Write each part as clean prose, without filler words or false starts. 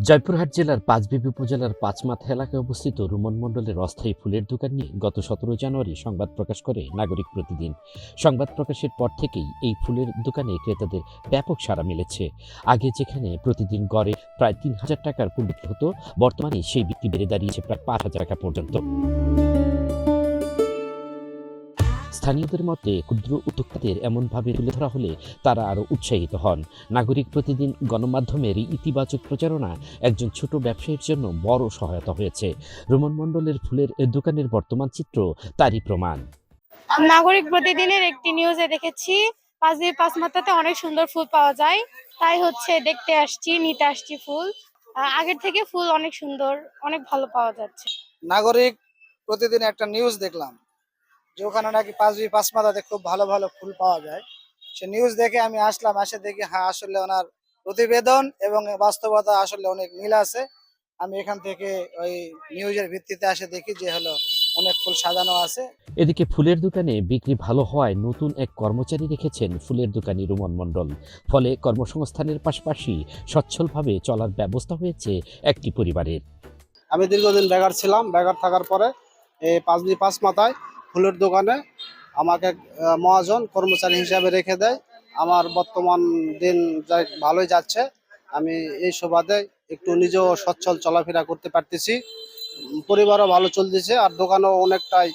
জয়পুরহাট জেলার পাঁচবিবি উপজেলার পাঁচমাথা এলাকায় অবস্থিত রুমন মণ্ডলের অস্থায়ী ফুলের দোকান নিয়ে গত 17 জানুয়ারি সংবাদ প্রকাশ করে নাগরিক প্রতিদিন। সংবাদ প্রকাশের পর থেকেই এই ফুলের দোকানে ক্রেতাদের ব্যাপক সাড়া মিলেছে। আগে যেখানে প্রতিদিন গড়ে প্রায় 3,000 টাকার ফুল বিক্রি হতো, বর্তমানে সেই বিক্রি বেড়ে দাঁড়িয়েছে প্রায় 5,000 টাকা পর্যন্ত। স্থানীয়দের মতে ক্ষুদ্র উদ্যোক্তাদের এমনভাবে তুলে ধরা হলে তারা আরও উৎসাহিত হন। নাগরিক প্রতিদিন গণমাধ্যমের ইতিবাচক প্রচারণা একজন ছোট ব্যবসায়ীর জন্য বড় সহায়তা হয়েছে। রুমন মণ্ডলের ফুলের দোকানের বর্তমান চিত্র তারই প্রমাণ। নাগরিক প্রতিদিনের একটি নিউজে দেখেছি পাঁচমাথাতে অনেক সুন্দর ফুল পাওয়া যায়, তাই দেখতে আসছি, নিতে আসছি ফুল। আগের থেকে ফুল অনেক সুন্দর, অনেক ভালো পাওয়া যাচ্ছে। নাগরিক প্রতিদিন একটা নিউজ দেখলাম যে ওখানে নাকি পাঁচমাথাতে খুব ভালো ভালো ফুল পাওয়া যায়। সে নিউজ দেখে আমি আসলাম, এসে দেখি হ্যাঁ আসলে ওনার প্রতিবেদন এবং বাস্তবতা আসলে অনেক মিল আছে। আমি এখান থেকে ওই নিউজের ভিত্তিতে আসে দেখি যে অনেক ফুল সাজানো আছে। এদিকে ফুলের দোকানে বিক্রি ভালো হওয়ায় নতুন এক কর্মচারী রেখেছেন ফুলের দোকানি রুমন মণ্ডল। ফলে কর্মসংস্থানের পাশাপাশি সচ্ছলভাবে চলার ব্যবস্থা হয়েছে একটি পরিবারের। আমি দীর্ঘদিন বেকার ছিলাম। বেকার থাকার পরে এই পাঁচমাথায় ফুলের দোকানে আমাকে মহাজন কর্মচারী হিসাবে রেখে দেয়। আমার বর্তমান দিন ভালোই যাচ্ছে। আমি এই সুবাদে একটু নিজেও সচ্ছল চলাফেরা করতে পারতেছি, পরিবারও ভালো চলতেছে, আর দোকানও অনেকটাই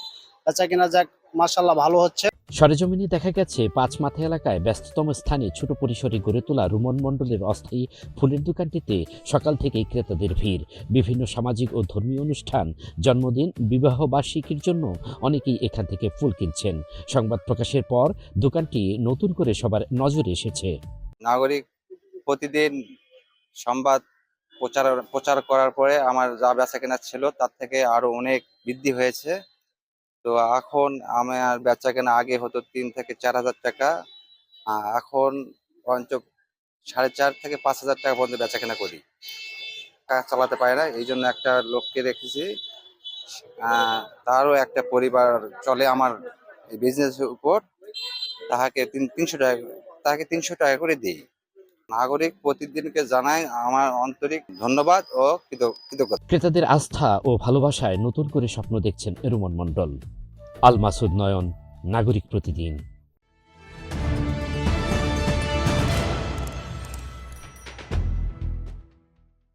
বেচা কিনা যাক মাশাআল্লাহ ভালো হচ্ছে। সরেজমিনে দেখা গেছে পাঁচমাথা এলাকায় ব্যস্ততম স্থানে ছোট পরিসরে গড়ে তোলা রুমন মণ্ডলের অস্থায়ী ফুলের দোকানটিতে সকাল থেকেই ক্রেতাদের ভিড়। বিভিন্ন সামাজিক ও ধর্মীয় অনুষ্ঠান, জন্মদিন, বিবাহ বার্ষিকীর জন্য অনেকেই এখান থেকে ফুল কিনছেন। সংবাদ প্রকাশের পর দোকানটি নতুন করে সবার নজরে এসেছে। নাগরিক প্রতিদিন সংবাদ প্রচার করার পরে আমার যা বেচাকেনা ছিল তার থেকে আরো অনেক বৃদ্ধি হয়েছে। তো এখন আমার বেচাকেনা আগে হতো 3 থেকে 4,000 টাকা, এখন পঞ্চ 4.5 থেকে 5,000 টাকা পর্যন্ত বেচাকেনা করি। কাজ চালাতে পারে না, এই জন্য একটা লোককে রেখেছি। তারও একটা পরিবার চলে আমার এই বিজনেসের উপর। তাকে 300 টাকা করে দিই। নাগরিক প্রতিদিনকে জানাই আমার আন্তরিক ধন্যবাদ ও কৃতজ্ঞতা। ক্রেতাদের আস্থা ও ভালোবাসায় নতুন করে স্বপ্ন দেখছেন রুমন মণ্ডল। আল মাসুদ নয়ন, নাগরিক প্রতিদিন।